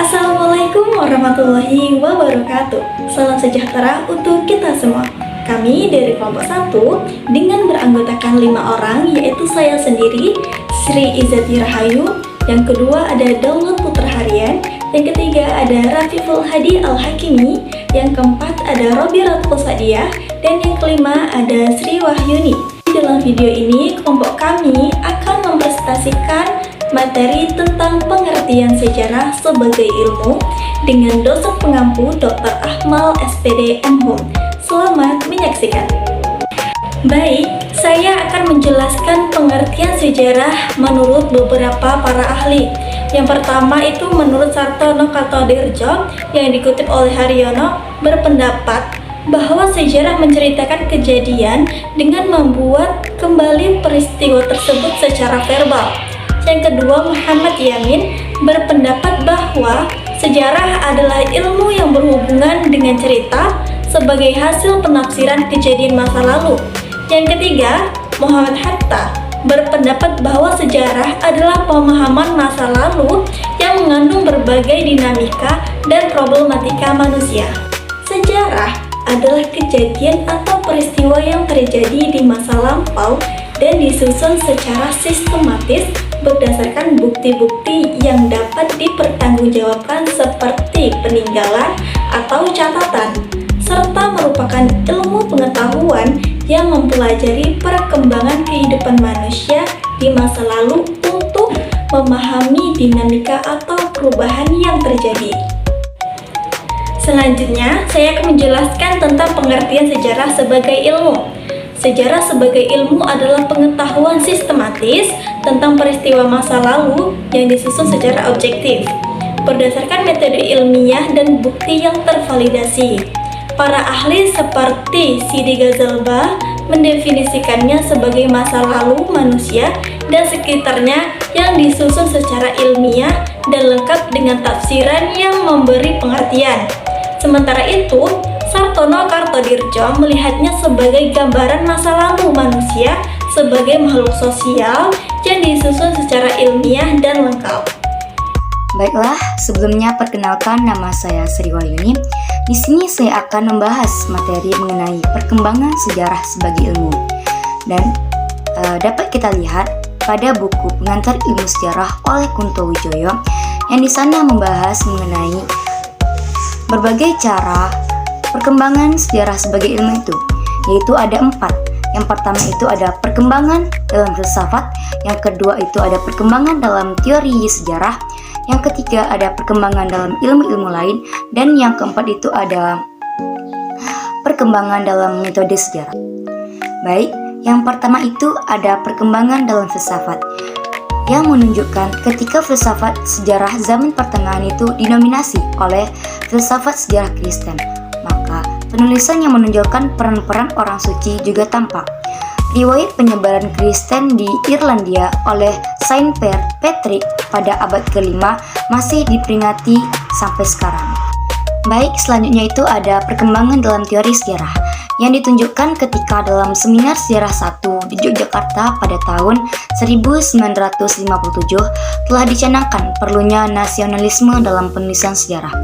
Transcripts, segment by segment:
Assalamualaikum warahmatullahi wabarakatuh. Salam sejahtera untuk kita semua. Kami dari kelompok 1 dengan beranggotakan 5 orang, yaitu saya sendiri, Sri Izzati Rahayu. Yang kedua ada Daulud Putra Harian. Yang ketiga ada Rafiful Hadi Al-Hakimi. Yang keempat ada Robi Ratko Sadiah. Dan yang kelima ada Sri Wahyuni. Dalam video ini, kelompok kami akan mempresentasikan materi tentang pengertian sejarah sebagai ilmu dengan dosen pengampu Dr. Akmal SPD MHum. Selamat menyaksikan. Baik, saya akan menjelaskan pengertian sejarah menurut beberapa para ahli. Yang pertama itu menurut Sartono Kartodirjo yang dikutip oleh Haryono berpendapat bahwa sejarah menceritakan kejadian dengan membuat kembali peristiwa tersebut secara verbal. Yang kedua, Muhammad Yamin berpendapat bahwa sejarah adalah ilmu yang berhubungan dengan cerita sebagai hasil penafsiran kejadian masa lalu. Yang ketiga, Muhammad Hatta berpendapat bahwa sejarah adalah pemahaman masa lalu yang mengandung berbagai dinamika dan problematika manusia. Sejarah adalah kejadian atau peristiwa yang terjadi di masa lampau dan disusun secara sistematis berdasarkan bukti-bukti yang dapat dipertanggungjawabkan seperti peninggalan atau catatan, serta merupakan ilmu pengetahuan yang mempelajari perkembangan kehidupan manusia di masa lalu untuk memahami dinamika atau perubahan yang terjadi. Selanjutnya, saya akan menjelaskan tentang pengertian sejarah sebagai ilmu. Sejarah sebagai ilmu adalah pengetahuan sistematis tentang peristiwa masa lalu yang disusun secara objektif, berdasarkan metode ilmiah dan bukti yang tervalidasi. Para ahli seperti Sidi Ghazalba mendefinisikannya sebagai masa lalu manusia dan sekitarnya yang disusun secara ilmiah dan lengkap dengan tafsiran yang memberi pengertian. Sementara itu, Sartono Kartodirjo melihatnya sebagai gambaran masa lalu manusia sebagai makhluk sosial yang disusun secara ilmiah dan lengkap. Baiklah, sebelumnya perkenalkan nama saya Sri Wahyuni. Di sini saya akan membahas materi mengenai perkembangan sejarah sebagai ilmu. Dan dapat kita lihat pada buku Pengantar Ilmu Sejarah oleh Kunto Wijoyo yang di sana membahas mengenai berbagai cara perkembangan sejarah sebagai ilmu itu, yaitu ada 4. Yang pertama itu ada perkembangan dalam filsafat, yang kedua itu ada perkembangan dalam teori sejarah, yang ketiga ada perkembangan dalam ilmu-ilmu lain, dan yang keempat itu ada perkembangan dalam metode sejarah. Baik, yang pertama itu ada perkembangan dalam filsafat, yang menunjukkan ketika filsafat sejarah zaman pertengahan itu dinominasi oleh filsafat sejarah Kristen, maka penulisan yang menonjolkan peran-peran orang suci juga tampak. Riwayat penyebaran Kristen di Irlandia oleh Saint Patrick pada abad ke-5 masih diperingati sampai sekarang. Baik, selanjutnya itu ada perkembangan dalam teori sejarah yang ditunjukkan ketika dalam seminar sejarah 1 di Yogyakarta pada tahun 1957 telah dicanangkan perlunya nasionalisme dalam penulisan sejarah,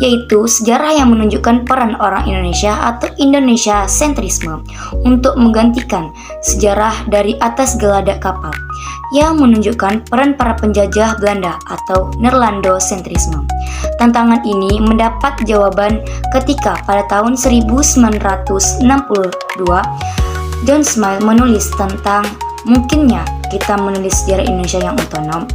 yaitu sejarah yang menunjukkan peran orang Indonesia atau Indonesia sentrisme untuk menggantikan sejarah dari atas geladak kapal yang menunjukkan peran para penjajah Belanda atau Nerlando sentrisme. Tantangan ini mendapat jawaban ketika pada tahun 1962 John Smile menulis tentang mungkinnya kita menulis sejarah Indonesia yang otonom,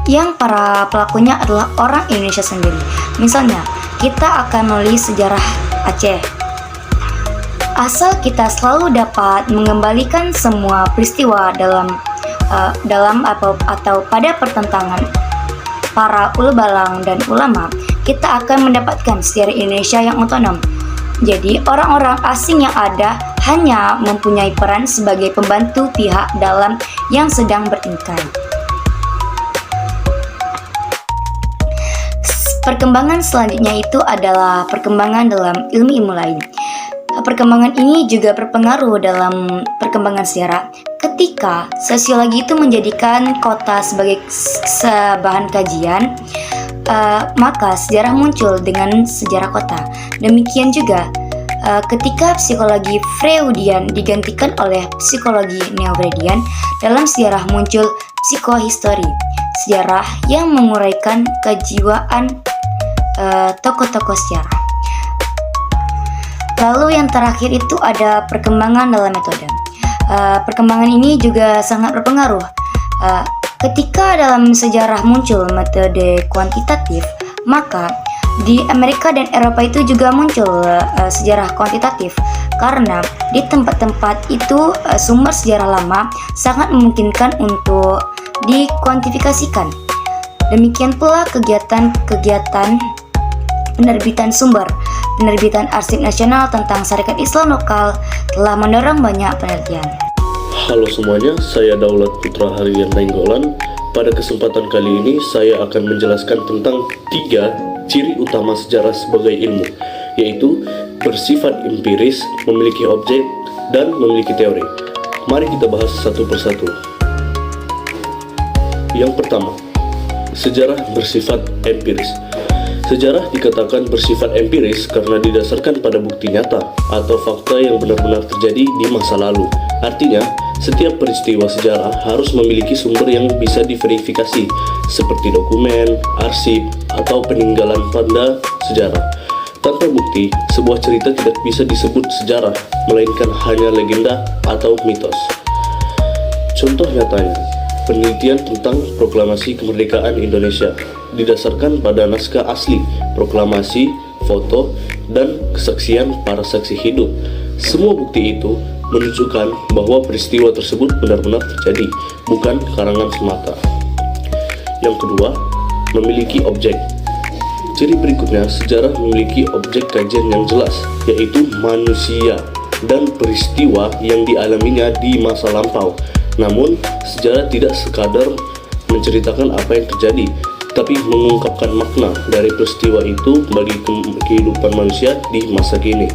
yang para pelakunya adalah orang Indonesia sendiri. Misalnya, kita akan menulis sejarah Aceh, asal kita selalu dapat mengembalikan semua peristiwa dalam atau pada pertentangan para ulabalang dan ulama, kita akan mendapatkan sejarah Indonesia yang otonom. Jadi orang-orang asing yang ada hanya mempunyai peran sebagai pembantu pihak dalam yang sedang bertingkai. Perkembangan selanjutnya itu adalah perkembangan dalam ilmu-ilmu lain. Perkembangan ini juga berpengaruh dalam perkembangan sejarah ketika sosiologi itu menjadikan kota sebagai bahan kajian, maka sejarah muncul dengan sejarah kota. Demikian juga ketika psikologi Freudian digantikan oleh psikologi Neo-Freudian, dalam sejarah muncul psikohistori, sejarah yang menguraikan kejiwaan tokoh-tokoh sejarah. Lalu yang terakhir itu ada perkembangan dalam metode. Perkembangan ini juga sangat berpengaruh. Ketika dalam sejarah muncul metode kuantitatif, maka di Amerika dan Eropa itu juga muncul sejarah kuantitatif, karena di tempat-tempat itu sumber sejarah lama sangat memungkinkan untuk dikuantifikasikan. Demikian pula kegiatan-kegiatan penerbitan sumber. Penerbitan Arsip Nasional tentang Syarikat Islam Lokal telah mendorong banyak penelitian. Halo semuanya, saya Daulat Putra Harian Nainggolan. Pada kesempatan kali ini saya akan menjelaskan tentang 3 ciri utama sejarah sebagai ilmu, yaitu bersifat empiris, memiliki objek, dan memiliki teori. Mari kita bahas satu persatu. Yang pertama, sejarah bersifat empiris. Sejarah dikatakan bersifat empiris karena didasarkan pada bukti nyata atau fakta yang benar-benar terjadi di masa lalu. Artinya, setiap peristiwa sejarah harus memiliki sumber yang bisa diverifikasi, seperti dokumen, arsip, atau peninggalan tanda sejarah. Tanpa bukti, sebuah cerita tidak bisa disebut sejarah, melainkan hanya legenda atau mitos. Contoh nyatanya, penelitian tentang proklamasi kemerdekaan Indonesia didasarkan pada naskah asli, proklamasi, foto, dan kesaksian para saksi hidup. Semua bukti itu menunjukkan bahwa peristiwa tersebut benar-benar terjadi, bukan karangan semata. Yang kedua, memiliki objek. Ciri berikutnya, sejarah memiliki objek kajian yang jelas, yaitu manusia dan peristiwa yang dialaminya di masa lampau. Namun, sejarah tidak sekadar menceritakan apa yang terjadi, tapi mengungkapkan makna dari peristiwa itu bagi kehidupan manusia di masa kini.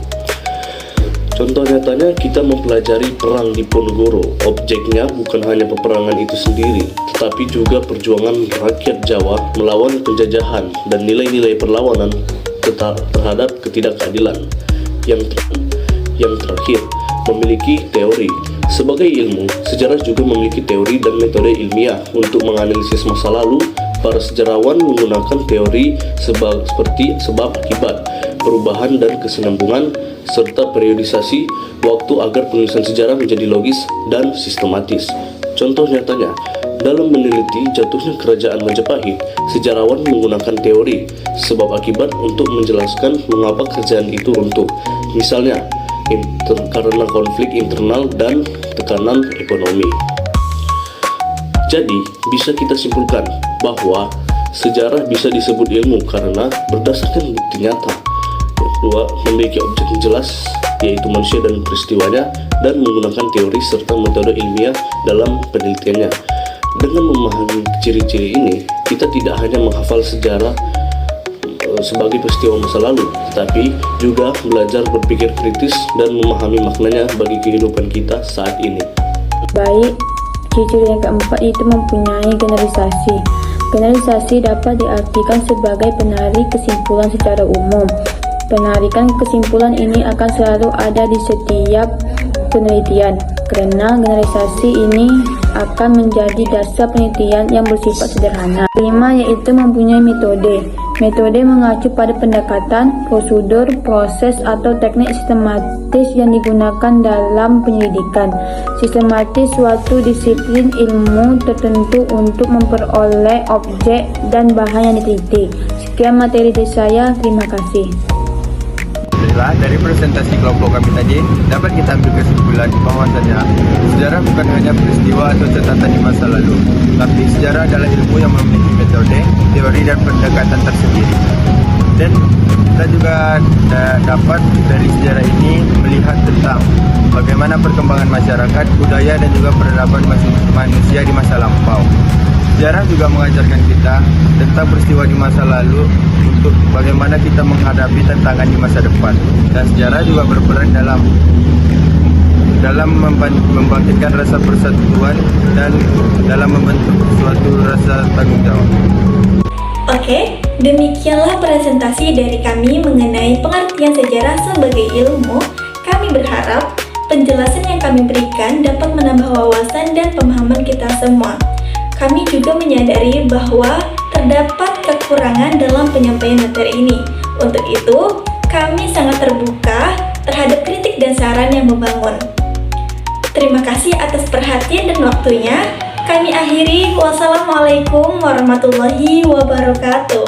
Contoh nyatanya, kita mempelajari perang di Ponorogo. Objeknya bukan hanya peperangan itu sendiri, tetapi juga perjuangan rakyat Jawa melawan penjajahan dan nilai-nilai perlawanan terhadap ketidakadilan. Yang terakhir, memiliki teori. Sebagai ilmu, sejarah juga memiliki teori dan metode ilmiah untuk menganalisis masa lalu. Para sejarawan menggunakan teori seperti sebab akibat, perubahan dan kesinambungan, serta periodisasi waktu agar penulisan sejarah menjadi logis dan sistematis. Contoh nyatanya, dalam meneliti jatuhnya kerajaan Majapahit, sejarawan menggunakan teori sebab akibat untuk menjelaskan mengapa kerajaan itu runtuh. Misalnya, karena konflik internal dan tekanan ekonomi. Jadi, bisa kita simpulkan bahwa sejarah bisa disebut ilmu karena berdasarkan bukti nyata. Yang kedua, memiliki objek yang jelas, yaitu manusia dan peristiwanya, dan menggunakan teori serta metode ilmiah dalam penelitiannya. Dengan memahami ciri-ciri ini, kita tidak hanya menghafal sejarah sebagai peristiwa masa lalu, tetapi juga belajar berpikir kritis dan memahami maknanya bagi kehidupan kita saat ini. Baik, ciri yang keempat itu mempunyai generalisasi. Generalisasi dapat diartikan sebagai penarik kesimpulan secara umum. Penarikan kesimpulan ini akan selalu ada di setiap penelitian, karena generalisasi ini akan menjadi dasar penelitian yang bersifat sederhana. Kelima, yaitu mempunyai metode. Metode mengacu pada pendekatan, prosedur, proses, atau teknik sistematis yang digunakan dalam penyelidikan. Sistematis suatu disiplin ilmu tertentu untuk memperoleh objek dan bahan yang diteliti. Sekian materi dari saya, terima kasih. Dari presentasi kelompok kami tadi, dapat kita ambil kesimpulan bahwasanya sejarah bukan hanya peristiwa atau catatan di masa lalu, tapi sejarah adalah ilmu yang memiliki metode, teori, dan pendekatan tersendiri. Dan kita juga dapat dari sejarah ini melihat tentang bagaimana perkembangan masyarakat, budaya, dan juga peradaban manusia di masa lampau. Sejarah juga mengajarkan kita tentang peristiwa di masa lalu untuk bagaimana kita menghadapi tantangan di masa depan. Dan sejarah juga berperan dalam dalam membangkitkan rasa persatuan dan dalam membentuk suatu rasa tanggung jawab. Oke, demikianlah presentasi dari kami mengenai pengertian sejarah sebagai ilmu. Kami berharap penjelasan yang kami berikan dapat menambah wawasan dan pemahaman kita semua. Kami juga menyadari bahwa terdapat kekurangan dalam penyampaian materi ini. Untuk itu, kami sangat terbuka terhadap kritik dan saran yang membangun. Terima kasih atas perhatian dan waktunya. Kami akhiri. Wassalamualaikum warahmatullahi wabarakatuh.